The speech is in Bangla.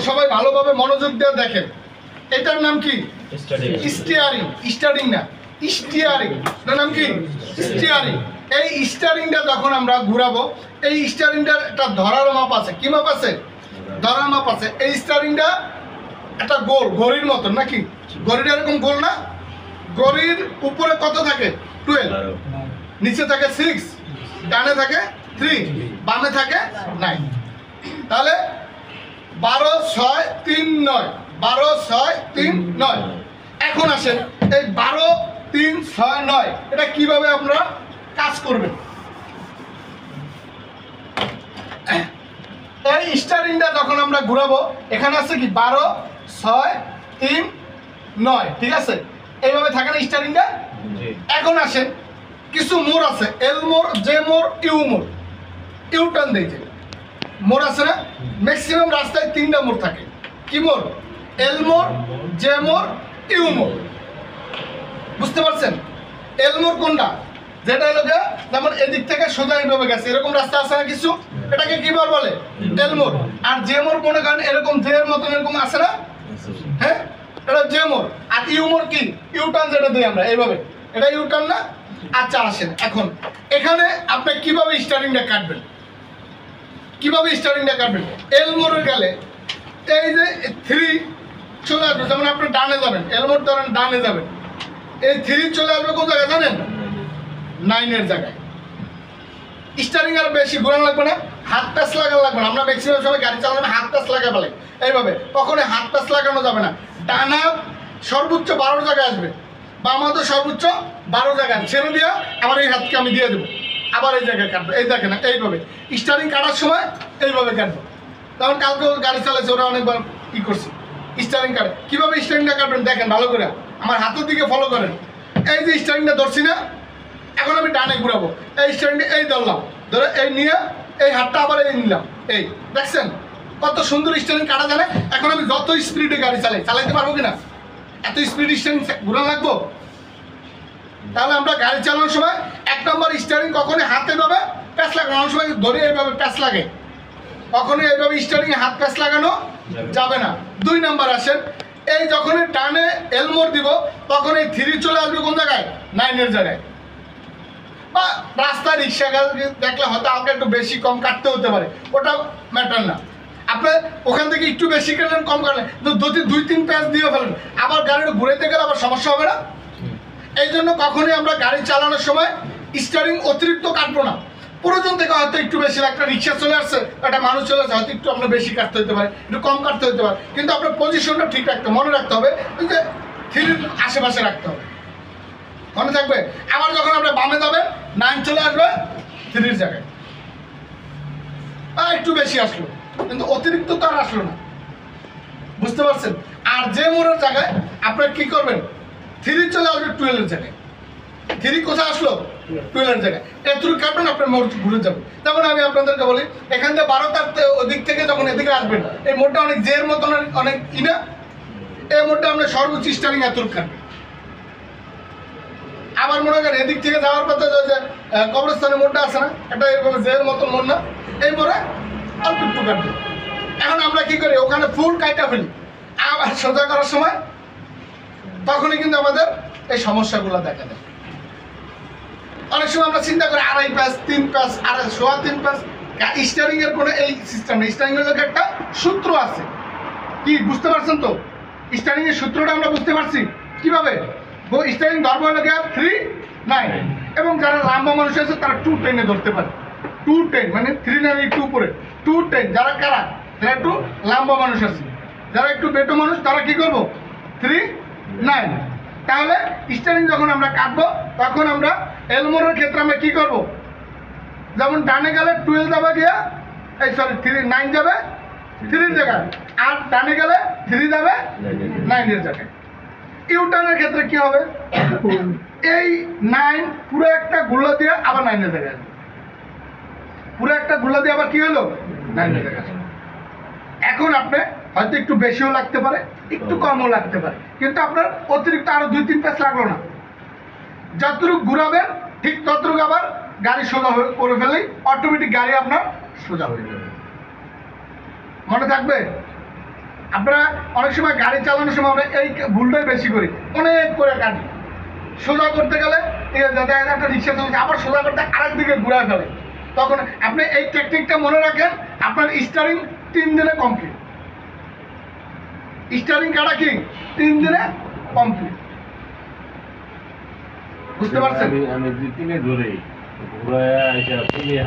সবাই ভালোভাবে মনোযোগ দিয়ে দেখেন। এটার নাম কি? স্টিয়ারিং। স্টারিং না, স্টিয়ারিং। এটার নাম কি? স্টিয়ারিং। এই স্টিয়ারিংটা যখন আমরা ঘুরাবো, এই স্টিয়ারিংটার একটা ধরার মাপ আছে। কি মাপ আছে? ধরার মাপ আছে। এই স্টিয়ারিংটা একটা গোল, ঘড়ির মতন নাকি? ঘড়িটা এরকম গোল না? ঘড়ির উপরে কত থাকে? 12, নিচে থাকে 6, ডানে থাকে 3, বামে থাকে 9। তাহলে 12, 6, 3, 9, 12, 6, 3, 9। এখন আসেন এই 12, 3, 6, 9 এটা কিভাবে আপনারা কাজ করবেন। এই স্টারিংটা যখন আমরা ঘুরাবো, এখানে আছে কি 12, 6, 3, 9, ঠিক আছে? এইভাবে থাকে না স্টারিংটা? এখন আসেন কিছু মোড় আছে, এল মোড়, জে মোড়, ইউ মোড়। ইউ টার্ন দিয়েছে মোড় আছে না? ম্যাক্সিমাম রাস্তায় 3টা মোড় থাকে। কি মোড়? এল মোড়, জে মোড়, ইউ মোড়। বুঝতে পারছেন? এল মোড় কোনটা? যেটা হলো যে যেমন এদিক থেকে সোজা এইভাবে গেছে, এরকম রাস্তা আছে না কিছু, এটাকে কি মোড় বলে? এল মোড়। আর জে মোড় মনে করেন এরকম জের মতন এরকম আছে না? হ্যাঁ, এটা জে মোড়। আর ইউ মোড় কি? ইউ টার্ন যেটা দিই আমরা এইভাবে, এটা ইউ টার্ন না? আচ্ছা আসেন এখন এখানে আপনি কিভাবে স্টারিংটা কাটবেন, কিভাবে স্টারিংটা কাটবেন। এল মোড়ে গেলে এই যে 3 চলে আসবে, যেমন আপনি ডানে যাবেন, এল মোড় ধরেন ডানে যাবেন, এই 3 চলে আসবে কোন জায়গায় জানেন? 9-এর জায়গায়। স্টারিং আর বেশি ঘোরানো লাগবে না, হাত প্যাচ লাগানো লাগবে না। আমরা ম্যাক্সিমাম সময় গাড়ি চালানো হাত প্যাচ লাগাই ফেলে এইভাবে, কখনো হাত প্যাচ লাগানো যাবে না। ডানা সর্বোচ্চ 12 জায়গায় আসবে, বামা তো সর্বোচ্চ 12 জায়গায় ছেড়ে দিয়া আবার এই হাতকে আমি দিয়ে দেবো, আবার এই জায়গায় কাটবো। এই দেখেন এইভাবে স্টারিং কাটার সময় এইভাবে কাটবো। তখন কালকে গাড়ি চালাচ্ছে, ওরা অনেকবার কি করছে স্টারিং কাটে। কীভাবে স্টারিংটা কাটবেন দেখেন ভালো করে, আমার হাতের দিকে ফলো করেন। এই যে স্টারিংটা ধরছি না, এখন আমি ডানে ঘুরাবো, এই স্টারিংটা এই ধরলাম, ধরে এই নিয়ে এই হাতটা আবার এই নিলাম, এই দেখছেন কত সুন্দর স্টারিং কাটা জানে। এখন আমি যত স্পিডে গাড়ি চালাইতে পারবো কিনা? এত স্পিড স্টারিং ঘুরানো লাগবো? তাহলে আমরা গাড়ি চালানোর সময় 1 নম্বর স্টারিং কখনই হাতে ভাবে প্যাচ লাগানোর সময় ধরে এইভাবে প্যাচ লাগে, কখনই এইভাবে স্টারিং হাত প্যাচ লাগানো যাবে না। 2 নম্বর আসেন, এই যখনই টানে এল মোড় দিব তখন এই 3 চলে আসবে কোন জায়গায়? 9-এর জায়গায়। বা রাস্তায় রিক্সা দেখলে হয়তো আমাকে একটু বেশি কম কাটতে হতে পারে, ওটা ম্যাটার না। আপনি ওখান থেকে একটু বেশি কাটলেন কম কাটলেন, যদি 2-3 প্যাচ দিয়ে ফেলেন আবার গাড়িটা ঘুরাইতে গেলে আবার সমস্যা হবে না? এই জন্য কখনোই আমরা গাড়ি চালানোর সময় স্টারিং অতিরিক্ত কাটবো না। প্রয়োজন থেকে হয়তো একটু বেশি, একটা রিক্সা চলে আসছে, একটা মানুষ চলে আসছে, হয়তো একটু আমরা বেশি কাটতে হতে পারে, একটু কম কাটতে হতে পারে, কিন্তু আপনার পজিশনটা ঠিক রাখতে মনে রাখতে হবে, ওই যে 3-র আশেপাশে রাখতে হবে, মনে থাকবে। আবার যখন আমরা বামে যাবেন 9 চলে আসবে 3-র জায়গায়, একটু বেশি আসলো কিন্তু অতিরিক্ত তো আর আসলো না। বুঝতে পারছেন? আর যে মোড়ের জায়গায় আপনার কি করবেন? 3 চলে আসবে 12-এর জায়গায়। 3 কোথায় আসলো? 12-এর জায়গায়। এতটুকু কাটবেন আপনার মোড় ঘুরে যাবে। যেমন আমি আপনাদেরকে বলি, এখান থেকে 12টার ওদিক থেকে যখন এদিকে আসবেন, এই মোড়টা অনেক জের মতন অনেক না, এই মোড়টা আমরা সর্বোচ্চ স্টারিং এতটুকু কাটবেন। আবার মনে করেন এদিক থেকে যাওয়ার পথে যে কবরস্থানের মোড়টা আছে না, এটা এরকম জের মতন মোড় না, এই মোড়ে অল্প একটু কাটবে। এখন আমরা কি করি? ওখানে ফুল কাটা ফেলি, আবার সোজা করার সময় তখনই কিন্তু আমাদের এই সমস্যাগুলো দেখা দেয়। অনেক সময় আমরা চিন্তা করি 2.5 প্যাচ 3 প্যাচ আর 3.5 প্যাচ। স্টারিং এর কোনো এই সিস্টেম নেই। স্টারিং এর একটা সূত্র আছে, কি বুঝতে পারছেন তো? স্টারিং এর সূত্রটা আমরা বুঝতে পারছি কিভাবে? স্টারিং ধরবো হলো 3, 9, এবং যারা লম্বা মানুষ আছে তারা 210-এ ধরতে পারে। 210 মানে 3, 9, 2 করে 210। যারা কারা? যারা একটু লম্বা মানুষ আছে, যারা একটু বেটো মানুষ, তারা কি করবো? 3, 9। তাহলে স্টারিং যখন আমরা কাটবো তখন আমরা এলমোরের ক্ষেত্রে আমরা কি করব? যেমন ডানে গেলে 12 যাবে গিয়া, এই সরি 9 যাবে 3-র জায়গায়, আর ডানে গেলে 3 যাবে 9-এর জায়গায়। ইউটার্নের ক্ষেত্রে কি হবে? এই 9 পুরো একটা গুল্লা দিয়ে আবার 9-এর জায়গায় আসবে, পুরো একটা গুল্লা দিয়ে আবার কি হলো? 9-এর জায়গায়। এখন আপনি হয়তো একটু বেশিও লাগতে পারে, একটু কমও লাগতে পারে, কিন্তু আপনার অতিরিক্ত আরো 2-3 প্যাচ লাগলো না। যতটুকু ঘুরাবেন ঠিক ততটুকু আবার গাড়ি সোজা করে ফেলেই অটোমেটিক গাড়ি আপনার সোজা হয়ে যাবে। মনে থাকবে? আপনারা অনেক সময় গাড়ি চালানোর সময় আমরা এই ভুলটাই বেশি করি, অনেক করে কাটি। সোজা করতে গেলে ঠিক আছে, দেখা যায় একটা রিক্সা চলছে, আবার সোজা করতে আরেক দিকে ঘুরায় ফেলে। তখন আপনি এই টেকনিকটা মনে রাখেন, আপনার স্টারিং 3 দিনে কমপ্লিট। স্টারিং কাটা কি 3 দিনে কমপ্লিট। বুঝতে পারছেন? আমি 2-3 ধরে ঘুরায়